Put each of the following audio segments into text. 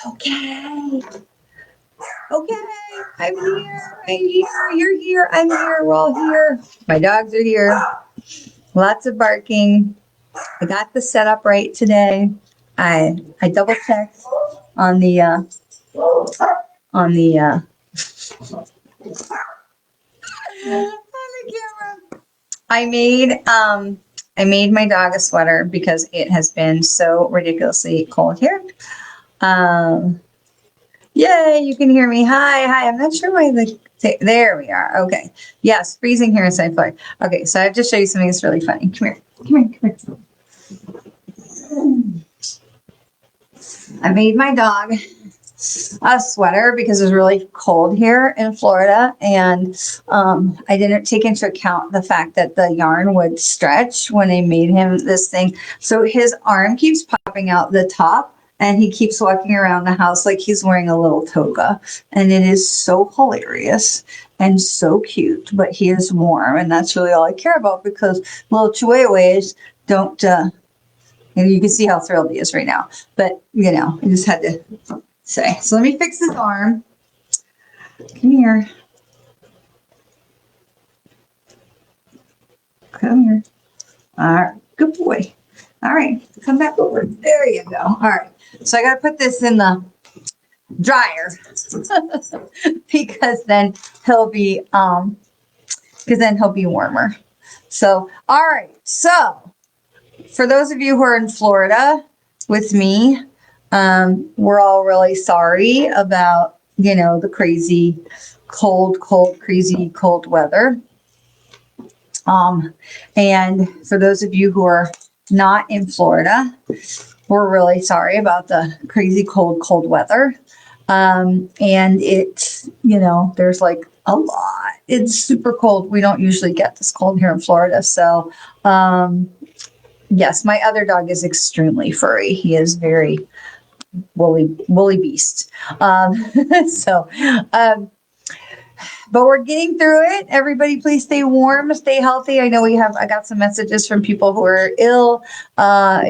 Okay. Okay. I'm here. I'm here. You're here. I'm here. We're all here. My dogs are here. Lots of barking. I got the setup right today. I double checked on the on the on the camera. I made my dog a sweater because it has been so ridiculously cold here. Um, Yay, you can hear me. Hi. I'm not sure why there we are. Okay. Yes, freezing here inside Florida. Okay, so I have to show you something that's really funny. Come here. I made my dog a sweater because it was really cold here in Florida, and I didn't take into account the fact that the yarn would stretch when I made him this thing. So his arm keeps popping out the top, and he keeps walking around the house like he's wearing a little toga, and it is so hilarious and so cute. But he is warm, and that's really all I care about because little chihuahuas don't. And you can see how thrilled he is right now. But I just had to say. So let me fix his arm. Come here. Come here. All right. Good boy. All right. Come back over. There you go. All right. So I got to put this in the dryer because then he'll be warmer. So, all right. So for those of you who are in Florida with me, we're all really sorry about, the crazy crazy cold weather. And for those of you who are not in Florida, we're really sorry about the crazy cold weather. And it's, there's like a lot. It's super cold. We don't usually get this cold here in Florida. So, yes, my other dog is extremely furry. He is very woolly beast. So, but we're getting through it. Everybody, please stay warm, stay healthy. I got some messages from people who are ill,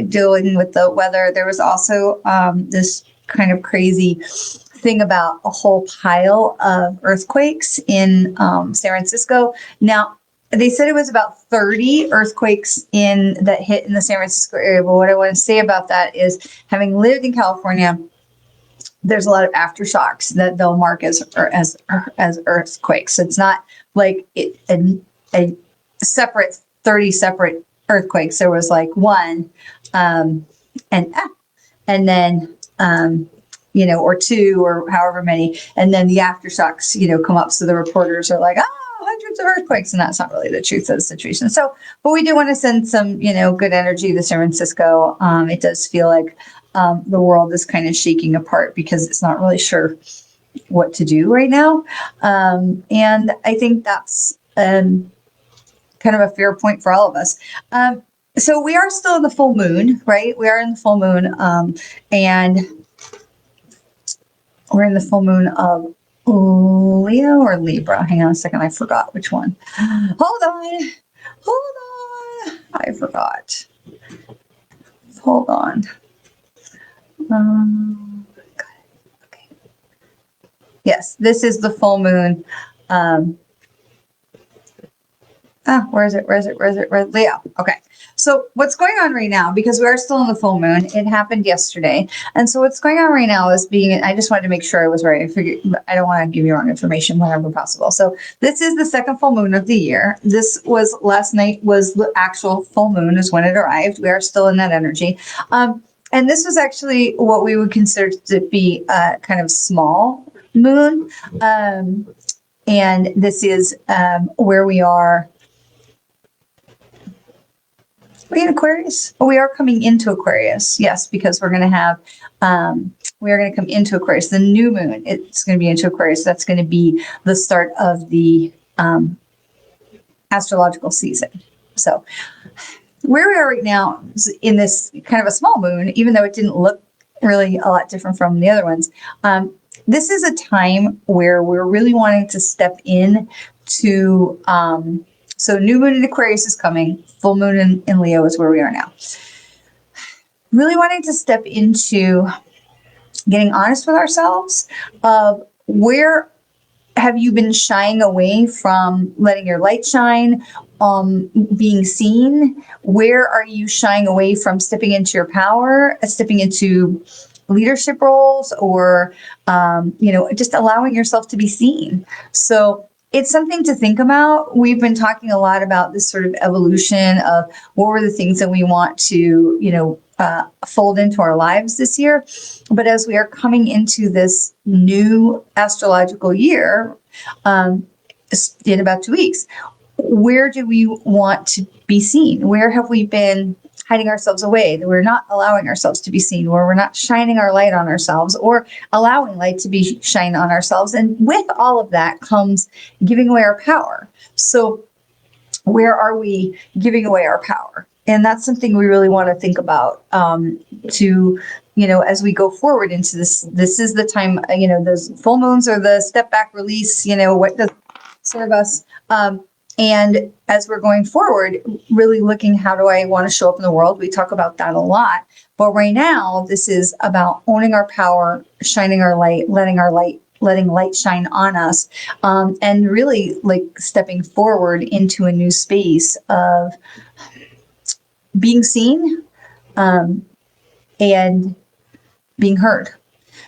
dealing with the weather. There was also this kind of crazy thing about a whole pile of earthquakes in San Francisco. Now, they said it was about 30 earthquakes that hit in the San Francisco area. But what I want to say about that is, having lived in California, there's a lot of aftershocks that they'll mark as earthquakes. So it's not like a separate 30 separate earthquakes. There was like one, and then or two or however many, and then the aftershocks come up. So the reporters are like, hundreds of earthquakes, and that's not really the truth of the situation. So, but we do want to send some good energy to San Francisco. It does feel like the world is kind of shaking apart because it's not really sure what to do right now. And I think that's kind of a fair point for all of us. So we are still in the full moon, right? We are in the full moon, and we're in the full moon of Leo or Libra. Hang on a second. I forgot which one. Hold on. I forgot. Hold on. Okay. Yes, this is the full moon. Where is it? Leo. Okay. So what's going on right now, because we are still in the full moon, it happened yesterday. And so what's going on right now is I just wanted to make sure I was right. I don't want to give you wrong information whenever possible. So this is the second full moon of the year. Last night was the actual full moon is when it arrived. We are still in that energy. And this was actually what we would consider to be a kind of small moon. And this is where we are. Are we in Aquarius? Oh, we are coming into Aquarius. Yes, because we're going to come into Aquarius. The new moon, it's going to be into Aquarius. That's going to be the start of the astrological season. So where we are right now is in this kind of a small moon, even though it didn't look really a lot different from the other ones. This is a time where we're really wanting to step in to, so new moon in Aquarius is coming, full moon in Leo is where we are now. really wanting to step into getting honest with ourselves of where have you been shying away from letting your light shine, being seen? Where are you shying away from stepping into your power, stepping into leadership roles, or just allowing yourself to be seen? So it's something to think about. We've been talking a lot about this sort of evolution of what were the things that we want to, fold into our lives this year. But as we are coming into this new astrological year, in about 2 weeks, where do we want to be seen? Where have we been hiding ourselves away, that we're not allowing ourselves to be seen, where we're not shining our light on ourselves or allowing light to be shined on ourselves? And with all of that comes giving away our power. So where are we giving away our power? And that's something we really want to think about, as we go forward into this is the time, those full moons or the step back release, what does serve us? And as we're going forward, really looking, how do I want to show up in the world? We talk about that a lot. But right now, this is about owning our power, shining our light, letting light shine on us, and really like stepping forward into a new space of being seen, and being heard.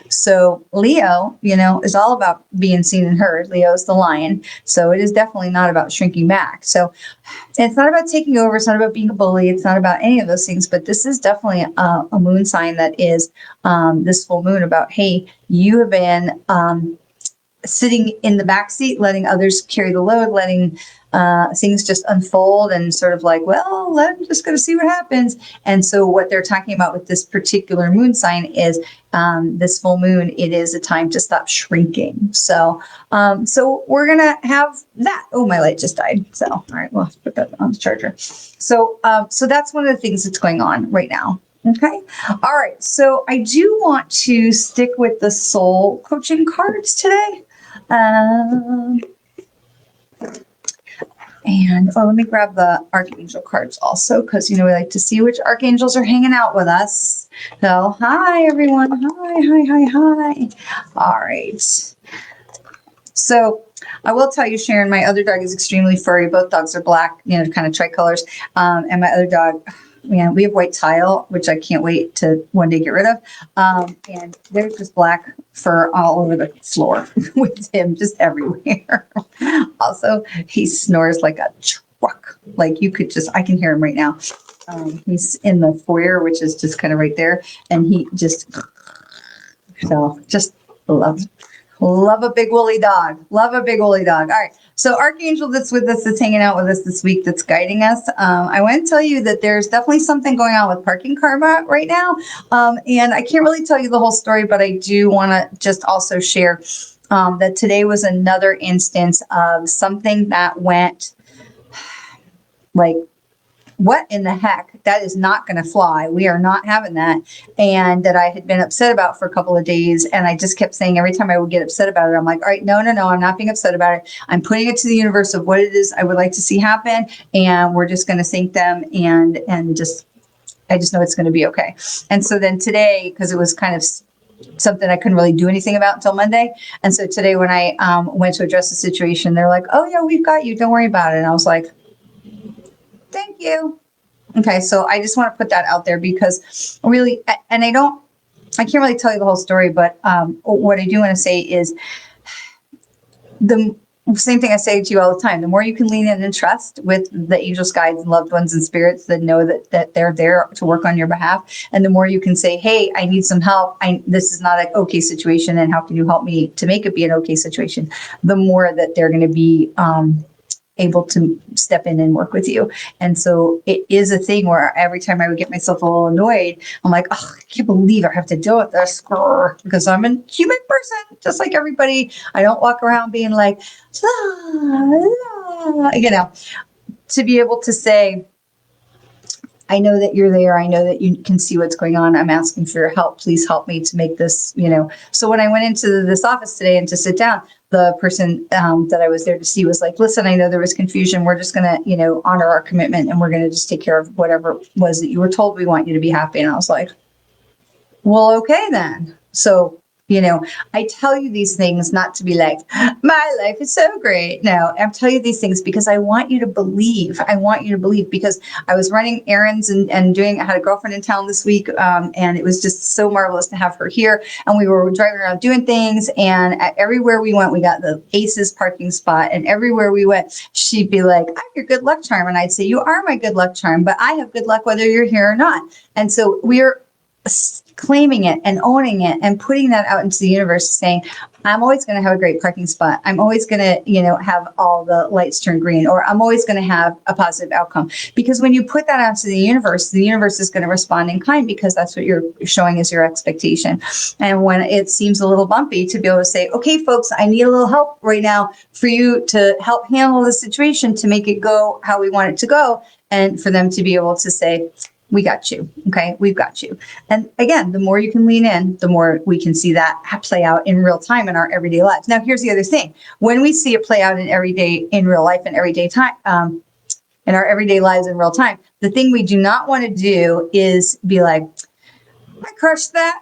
So Leo, is all about being seen and heard. Leo is the lion. So it is definitely not about shrinking back. So it's not about taking over. It's not about being a bully. It's not about any of those things. But this is definitely a moon sign that is this full moon about, hey, you have been sitting in the back seat, letting others carry the load, letting things just unfold and sort of like, well, I'm just going to see what happens. And so what they're talking about with this particular moon sign is this full moon, it is a time to stop shrinking. So we're going to have that. Oh, my light just died. So, all right, we'll have to put that on the charger. So that's one of the things that's going on right now. Okay. All right. So I do want to stick with the soul coaching cards today. Let me grab the archangel cards also, because we like to see which archangels are hanging out with us. So hi everyone. Hi. All right. So I will tell you, Sharon, my other dog is extremely furry. Both dogs are black, kind of tricolors. And my other dog, man, we have white tile, which I can't wait to one day get rid of. And there's just black fur all over the floor with him, just everywhere. Also, he snores like a truck. Like I can hear him right now. He's in the foyer, which is just kind of right there. And he just love a big woolly dog. Love a big woolly dog. All right. So Archangel that's with us, that's hanging out with us this week, that's guiding us. I want to tell you that there's definitely something going on with parking karma right now. And I can't really tell you the whole story, but I do want to just also share that today was another instance of something that went like, what in the heck? That is not going to fly. We are not having that. And that I had been upset about for a couple of days. And I just kept saying, every time I would get upset about it, I'm like, all right, no, I'm not being upset about it. I'm putting it to the universe of what it is I would like to see happen. And we're just going to thank them and I just know it's going to be okay. And so then today, because it was kind of something I couldn't really do anything about until Monday. And so today when I went to address the situation, they're like, oh yeah, we've got you. Don't worry about it. And I was like, thank you. Okay, so I just want to put that out there because really, and I can't really tell you the whole story, but what I do want to say is the same thing I say to you all the time. The more you can lean in and trust with the angels, guides, and loved ones and spirits that know that they're there to work on your behalf. And the more you can say, hey, I need some help. This is not an okay situation. And how can you help me to make it be an okay situation? The more that they're going to be able to step in and work with you. And so it is a thing where every time I would get myself a little annoyed, I'm like, oh, I can't believe I have to deal with this because I'm a human person, just like everybody. I don't walk around being like, to be able to say, I know that you're there. I know that you can see what's going on. I'm asking for your help. Please help me to make this, So when I went into this office today and to sit down, the person that I was there to see was like, listen, I know there was confusion. We're just going to, honor our commitment, and we're going to just take care of whatever it was that you were told. We want you to be happy. And I was like, well, okay then. So, I tell you these things not to be like, my life is so great. No, I'm telling you these things because I want you to believe. I want you to believe, because I was running errands and I had a girlfriend in town this week. And it was just so marvelous to have her here. And we were driving around doing things. And everywhere we went, we got the Aces parking spot. And everywhere we went, she'd be like, I'm your good luck charm. And I'd say, you are my good luck charm, but I have good luck whether you're here or not. And so we're claiming it and owning it and putting that out into the universe, saying, I'm always going to have a great parking spot. I'm always going to, have all the lights turn green, or I'm always going to have a positive outcome. Because when you put that out to the universe is going to respond in kind, because that's what you're showing as your expectation. And when it seems a little bumpy, to be able to say, okay, folks, I need a little help right now for you to help handle the situation to make it go how we want it to go. And for them to be able to say, we got you. Okay. We've got you. And again, the more you can lean in, the more we can see that play out in real time in our everyday lives. Now, here's the other thing. When we see it play out in real life and everyday time, in our everyday lives in real time, the thing we do not want to do is be like, I crushed that.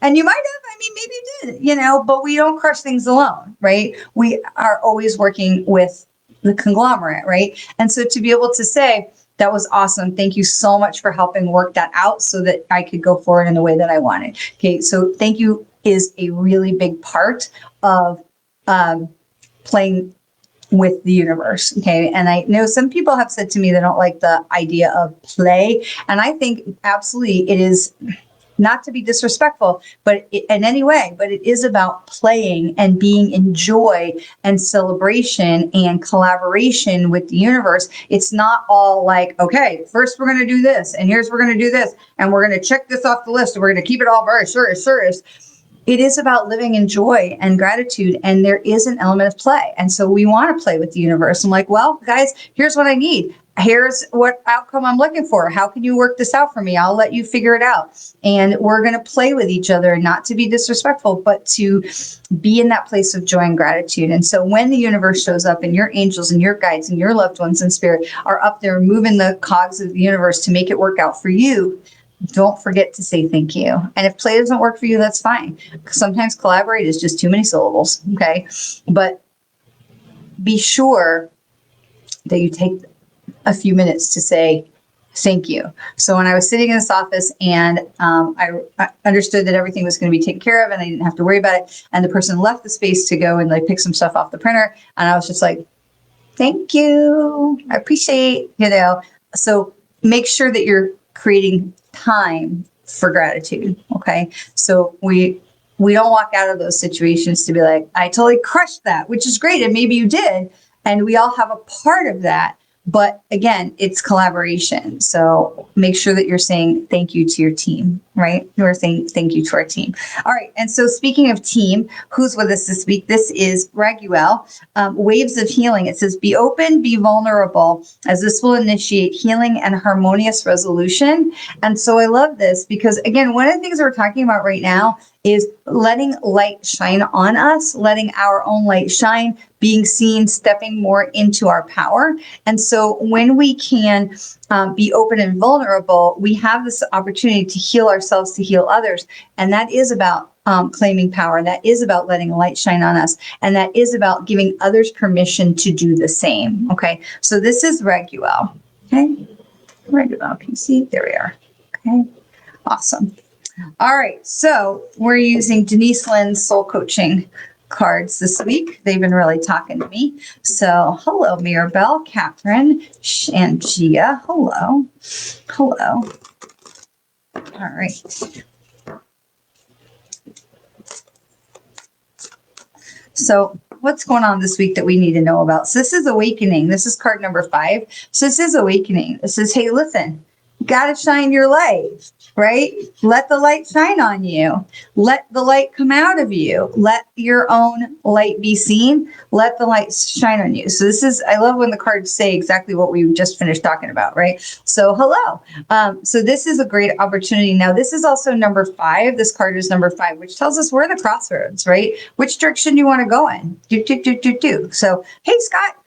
And you might have, maybe you did, but we don't crush things alone, right? We are always working with the conglomerate, right? And so to be able to say, that was awesome. Thank you so much for helping work that out so that I could go forward in the way that I wanted. Okay, so thank you is a really big part of playing with the universe. Okay, and I know some people have said to me they don't like the idea of play, and I think absolutely it is. Not to be disrespectful, but in any way, but it is about playing and being in joy and celebration and collaboration with the universe. It's not all like, okay, first we're going to do this, and here's we're going to do this, and we're going to check this off the list, and we're going to keep it all very serious. It is about living in joy and gratitude, and there is an element of play. And so we want to play with the universe. I'm like, well, guys, here's what I need. Here's what outcome I'm looking for. How can you work this out for me? I'll let you figure it out. And we're going to play with each other, not to be disrespectful, but to be in that place of joy and gratitude. And so when the universe shows up and your angels and your guides and your loved ones in spirit are up there moving the cogs of the universe to make it work out for you, don't forget to say thank you. And if play doesn't work for you, that's fine. Sometimes collaborate is just too many syllables. Okay. But be sure that you take a few minutes to say thank you. So when I was sitting in this office and I understood that everything was going to be taken care of and I didn't have to worry about it, and the person left the space to go and like pick some stuff off the printer, and I was just like, thank you. I appreciate, so make sure that you're creating time for gratitude. Okay. So we don't walk out of those situations to be like, I totally crushed that, which is great. And maybe you did. And we all have a part of that. But again, it's collaboration. So make sure that you're saying thank you to your team, right? We're saying thank you to our team. All right. And so speaking of team, who's with us this week? This is Raguel, Waves of Healing. It says, be open, be vulnerable, as this will initiate healing and harmonious resolution. And so I love this because, again, one of the things we're talking about right now is letting light shine on us, letting our own light shine, being seen, stepping more into our power. And so when we can be open and vulnerable, we have this opportunity to heal ourselves, to heal others. And that is about claiming power. That is about letting light shine on us. And that is about giving others permission to do the same. Okay. So this is Raguel. Okay. Raguel, can you see? There we are. Okay. Awesome. All right. So we're using Denise Lynn's soul coaching cards this week. They've been really talking to me. So hello, Mirabelle, Catherine, and Gia. Hello. Hello. All right. So what's going on this week that we need to know about? So this is awakening. This is card number 5. So this is awakening. It says, hey, listen, got to shine your light, right? Let the light shine on you. Let the light come out of you. Let your own light be seen. Let the light shine on you. So this is, I love when the cards say exactly what we just finished talking about, right? So hello. So this is a great opportunity. Now, this is also number 5. This card is number 5, which tells us we're at the crossroads, right? Which direction do you want to go in? So, hey, Scott.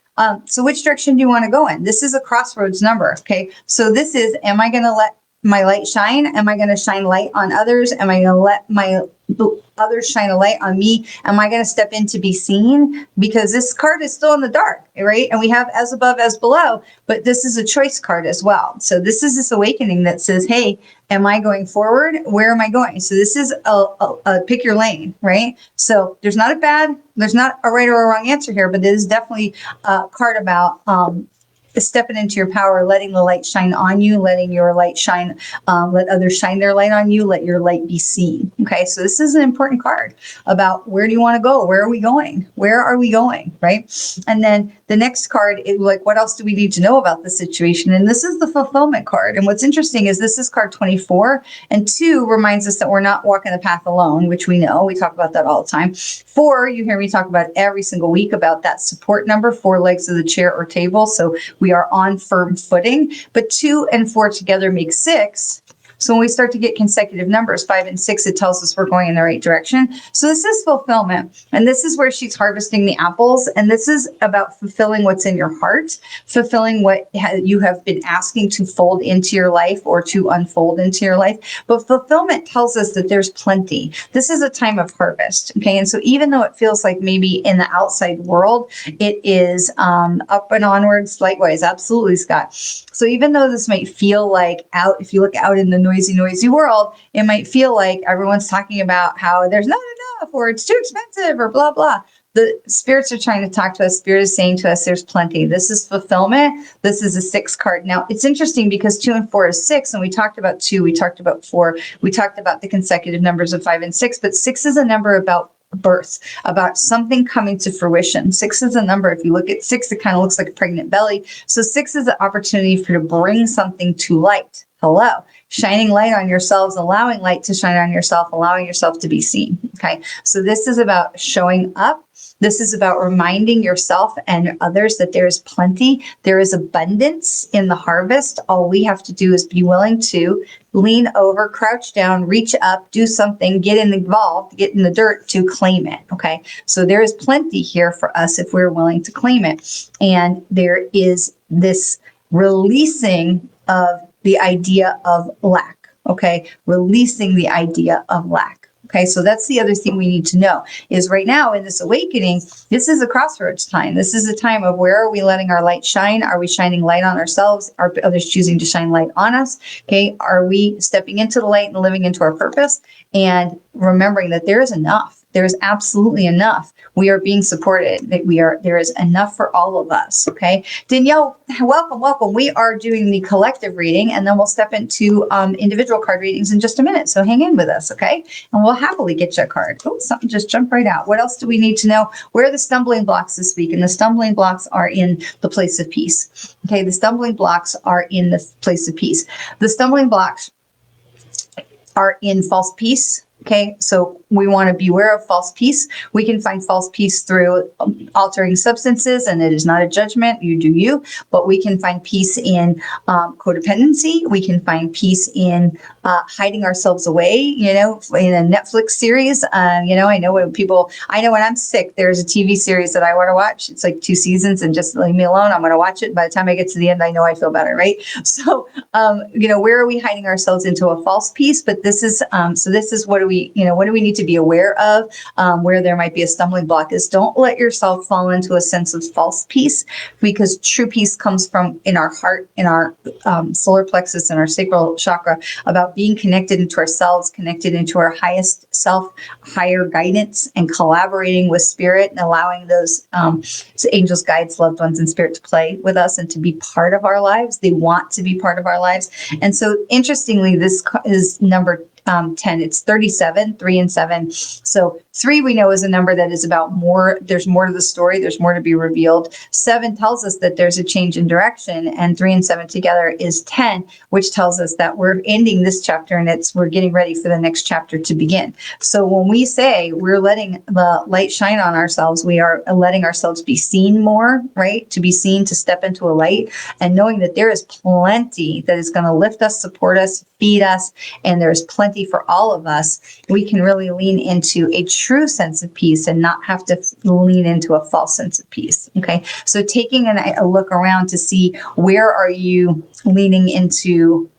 So which direction do you want to go in? This is a crossroads number. Okay. So this is, am I going to let my light shine? Am I going to shine light on others? Am I going to let my others shine a light on me? Am I going to step in to be seen? Because this card is still in the dark, right? And we have as above, as below, but this is a choice card as well. So this is this awakening that says, hey, am I going forward? Where am I going? So this is a pick your lane, right? So there's not a right or a wrong answer here, but it is definitely a card about stepping into your power, letting the light shine on you, letting your light shine, let others shine their light on you, let your light be seen. Okay, so this is an important card about where do you want to go? Where are we going? Where are we going? Right? And then the next card is like, what else do we need to know about the situation? And this is the fulfillment card. And what's interesting is this is card 24, and 2 reminds us that we're not walking the path alone, which we know. We talk about that all the time. 4, you hear me talk about every single week about that support number, 4 legs of the chair or table. So we are on firm footing, but 2 and 4 together make 6. So when we start to get consecutive numbers, 5 and 6, it tells us we're going in the right direction. So this is fulfillment. And this is where she's harvesting the apples. And this is about fulfilling what's in your heart, fulfilling what you have been asking to fold into your life or to unfold into your life. But fulfillment tells us that there's plenty. This is a time of harvest. Okay. And so even though it feels like maybe in the outside world, it is up and onwards, likewise. Absolutely, Scott. So even though this might feel like if you look out in the noisy world, it might feel like everyone's talking about how there's not enough or it's too expensive or blah, blah. The spirits are trying to talk to us. Spirit is saying to us, there's plenty. This is fulfillment. This is a 6 card. Now, it's interesting because 2 and 4 is 6, and we talked about 2, we talked about 4, we talked about the consecutive numbers of 5 and 6, but 6 is a number about birth, about something coming to fruition. 6 is a number. If you look at 6, it kind of looks like a pregnant belly. So 6 is an opportunity for you to bring something to light. Hello. Shining light on yourselves, allowing light to shine on yourself, allowing yourself to be seen. Okay. So this is about showing up. This is about reminding yourself and others that there is plenty. There is abundance in the harvest. All we have to do is be willing to lean over, crouch down, reach up, do something, get involved, get in the dirt to claim it. Okay. So there is plenty here for us if we're willing to claim it. And there is this releasing of the idea of lack. Okay. Releasing the idea of lack. Okay, so that's the other thing we need to know is right now in this awakening, this is a crossroads time. This is a time of where are we letting our light shine? Are we shining light on ourselves? Are others choosing to shine light on us? Okay, are we stepping into the light and living into our purpose and remembering that there is enough? There is absolutely enough. We are being supported. There is enough for all of us. Okay, Danielle, welcome. We are doing the collective reading, and then we'll step into individual card readings in just a minute. So hang in with us, okay? And we'll happily get you a card. Oh, something just jumped right out. What else do we need to know? Where are the stumbling blocks this week? And the stumbling blocks are in the place of peace. Okay, the stumbling blocks are in the place of peace. The stumbling blocks are in false peace. Okay, so we want to beware of false peace. We can find false peace through altering substances, and it is not a judgment. You do you, but we can find peace in codependency. We can find peace in hiding ourselves away. You know, in a Netflix series. You know, I know when I'm sick, there's a TV series that I want to watch. It's like 2 seasons, and just leave me alone. I'm going to watch it. By the time I get to the end, I know I feel better, right? So, you know, where are we hiding ourselves into a false peace? But this is what do we need to be aware of where there might be a stumbling block is don't let yourself fall into a sense of false peace, because true peace comes from in our heart, in our solar plexus and our sacral chakra, about being connected into ourselves, connected into our highest self, higher guidance, and collaborating with spirit and allowing those angels, guides, loved ones, and spirit to play with us and to be part of our lives. They want to be part of our lives. And so interestingly, this is number 10. It's 37, 3 and 7. So 3 we know is a number that is about more. There's more to the story. There's more to be revealed. 7 tells us that there's a change in direction, and 3 and 7 together is 10, which tells us that we're ending this chapter and we're getting ready for the next chapter to begin. So when we say we're letting the light shine on ourselves, we are letting ourselves be seen more, right? To be seen, to step into a light, and knowing that there is plenty that is going to lift us, support us, feed us, and there's plenty for all of us. We can really lean into a true sense of peace and not have to lean into a false sense of peace. Okay. So taking a look around to see, where are you leaning into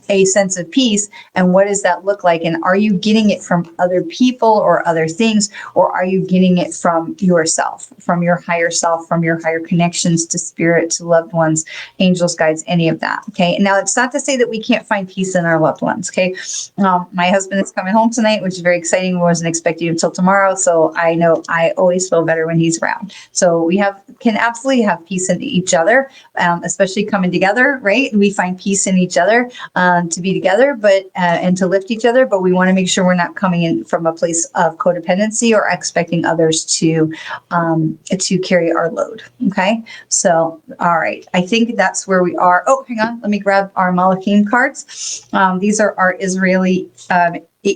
a sense of peace, and what does that look like? And are you getting it from other people or other things, or are you getting it from yourself, from your higher self, from your higher connections to spirit, to loved ones, angels, guides, any of that? Okay. Now, it's not to say that we can't find peace in our loved ones. Okay. My husband is coming home tonight, which is very exciting. I wasn't expecting him until tomorrow, so I know I always feel better when he's around. So we can absolutely have peace in each other, especially coming together, right? We find peace in each other. To be together, but and to lift each other, but we want to make sure we're not coming in from a place of codependency or expecting others to carry our load. Okay, so all right, I think that's where we are. Oh, hang on, let me grab our Malachim cards. These are our Israeli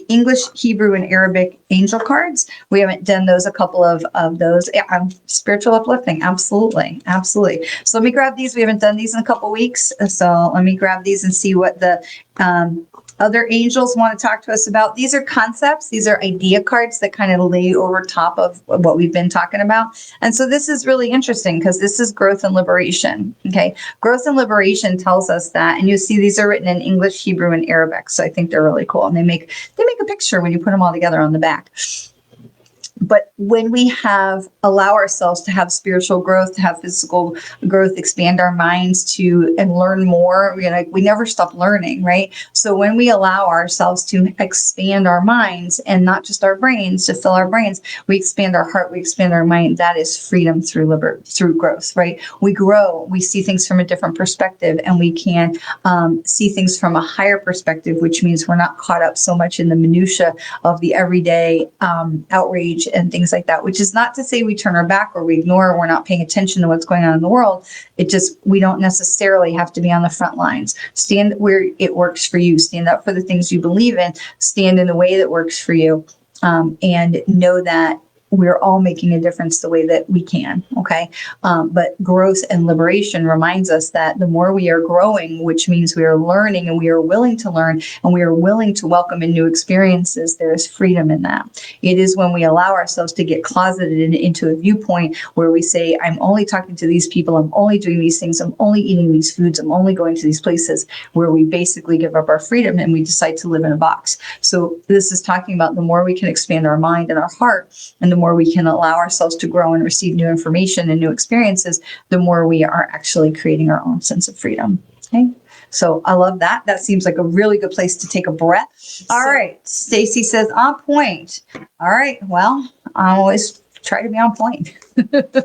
English, Hebrew, and Arabic angel cards. We haven't done those, a couple of those. Yeah, spiritual uplifting, absolutely. So let me grab these. We haven't done these in a couple weeks, so let me grab these and see what the other angels want to talk to us about. These are concepts. These are idea cards that kind of lay over top of what we've been talking about. And so this is really interesting because this is growth and liberation. Okay. Growth and liberation tells us that, and you see these are written in English, Hebrew, and Arabic. So I think they're really cool. And they make a picture when you put them all together on the back. But when we allow ourselves to have spiritual growth, to have physical growth, expand our minds and learn more, we never stop learning, right? So when we allow ourselves to expand our minds and not just our brains, to fill our brains, we expand our heart, we expand our mind. That is freedom through growth, right? We grow, we see things from a different perspective, and we can see things from a higher perspective, which means we're not caught up so much in the minutia of the everyday outrage and things like that, which is not to say we turn our back or we ignore or we're not paying attention to what's going on in the world. We don't necessarily have to be on the front lines. Stand where it works for you. Stand up for the things you believe in. Stand in the way that works for you. And know that we're all making a difference the way that we can. Okay. But growth and liberation reminds us that the more we are growing, which means we are learning and we are willing to learn and we are willing to welcome in new experiences, there is freedom in that. It is when we allow ourselves to get closeted into a viewpoint where we say, I'm only talking to these people, I'm only doing these things, I'm only eating these foods, I'm only going to these places, where we basically give up our freedom and we decide to live in a box. So this is talking about the more we can expand our mind and our heart, and the more we can allow ourselves to grow and receive new information and new experiences, the more we are actually creating our own sense of freedom. Okay. So I love that. That seems like a really good place to take a breath. All right. Stacy says on point. All right. Well, I always try to be on point.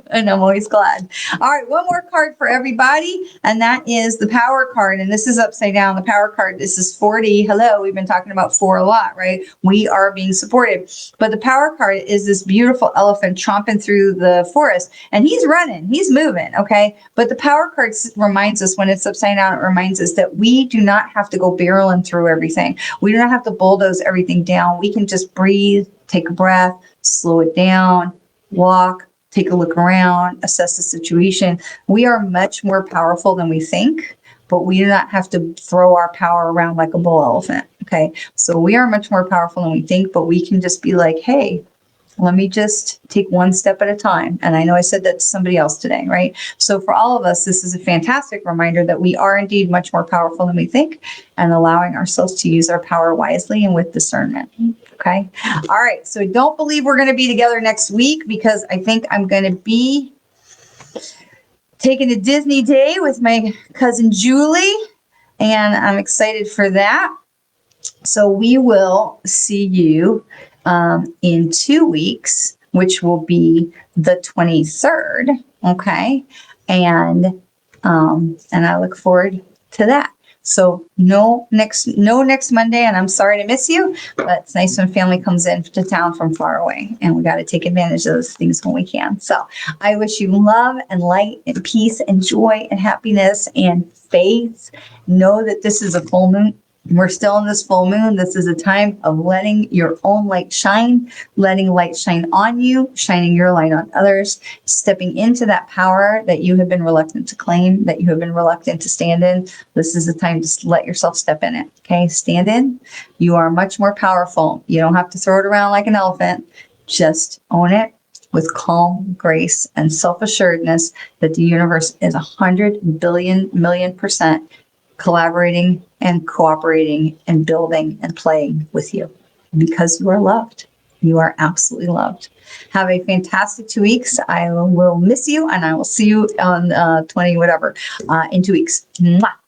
And I'm always glad. All right, one more card for everybody, and that is the power card. And this is upside down. The power card, this is 40. Hello, we've been talking about 4 a lot, right? We are being supported. But the power card is this beautiful elephant tromping through the forest, and he's running, he's moving, okay? But the power card reminds us, when it's upside down, it reminds us that we do not have to go barreling through everything. We do not have to bulldoze everything down. We can just breathe, take a breath, slow it down, walk, take a look around, assess the situation. We are much more powerful than we think, but we do not have to throw our power around like a bull elephant. Okay. So we are much more powerful than we think, but we can just be like, hey, let me just take one step at a time. And I know I said that to somebody else today, right? So for all of us, this is a fantastic reminder that we are indeed much more powerful than we think, and allowing ourselves to use our power wisely and with discernment. Okay. All right. So don't believe we're going to be together next week, because I think I'm going to be taking a Disney day with my cousin Julie, and I'm excited for that. So we will see you in 2 weeks, which will be the 23rd. Okay. And I look forward to that. So no next Monday, and I'm sorry to miss you, but it's nice when family comes in to town from far away, and we got to take advantage of those things when we can. So I wish you love and light and peace and joy and happiness and faith. Know that this is a full moon. We're still in this full moon. This is a time of letting your own light shine, letting light shine on you, shining your light on others, stepping into that power that you have been reluctant to claim, that you have been reluctant to stand in. This is the time to let yourself step in it. Okay, stand in. You are much more powerful. You don't have to throw it around like an elephant. Just own it with calm, grace, and self-assuredness that the universe is 100 billion million percent collaborating and cooperating and building and playing with you because you are loved. You are absolutely loved. Have a fantastic 2 weeks. I will miss you, and I will see you on 20 whatever in 2 weeks. Mwah.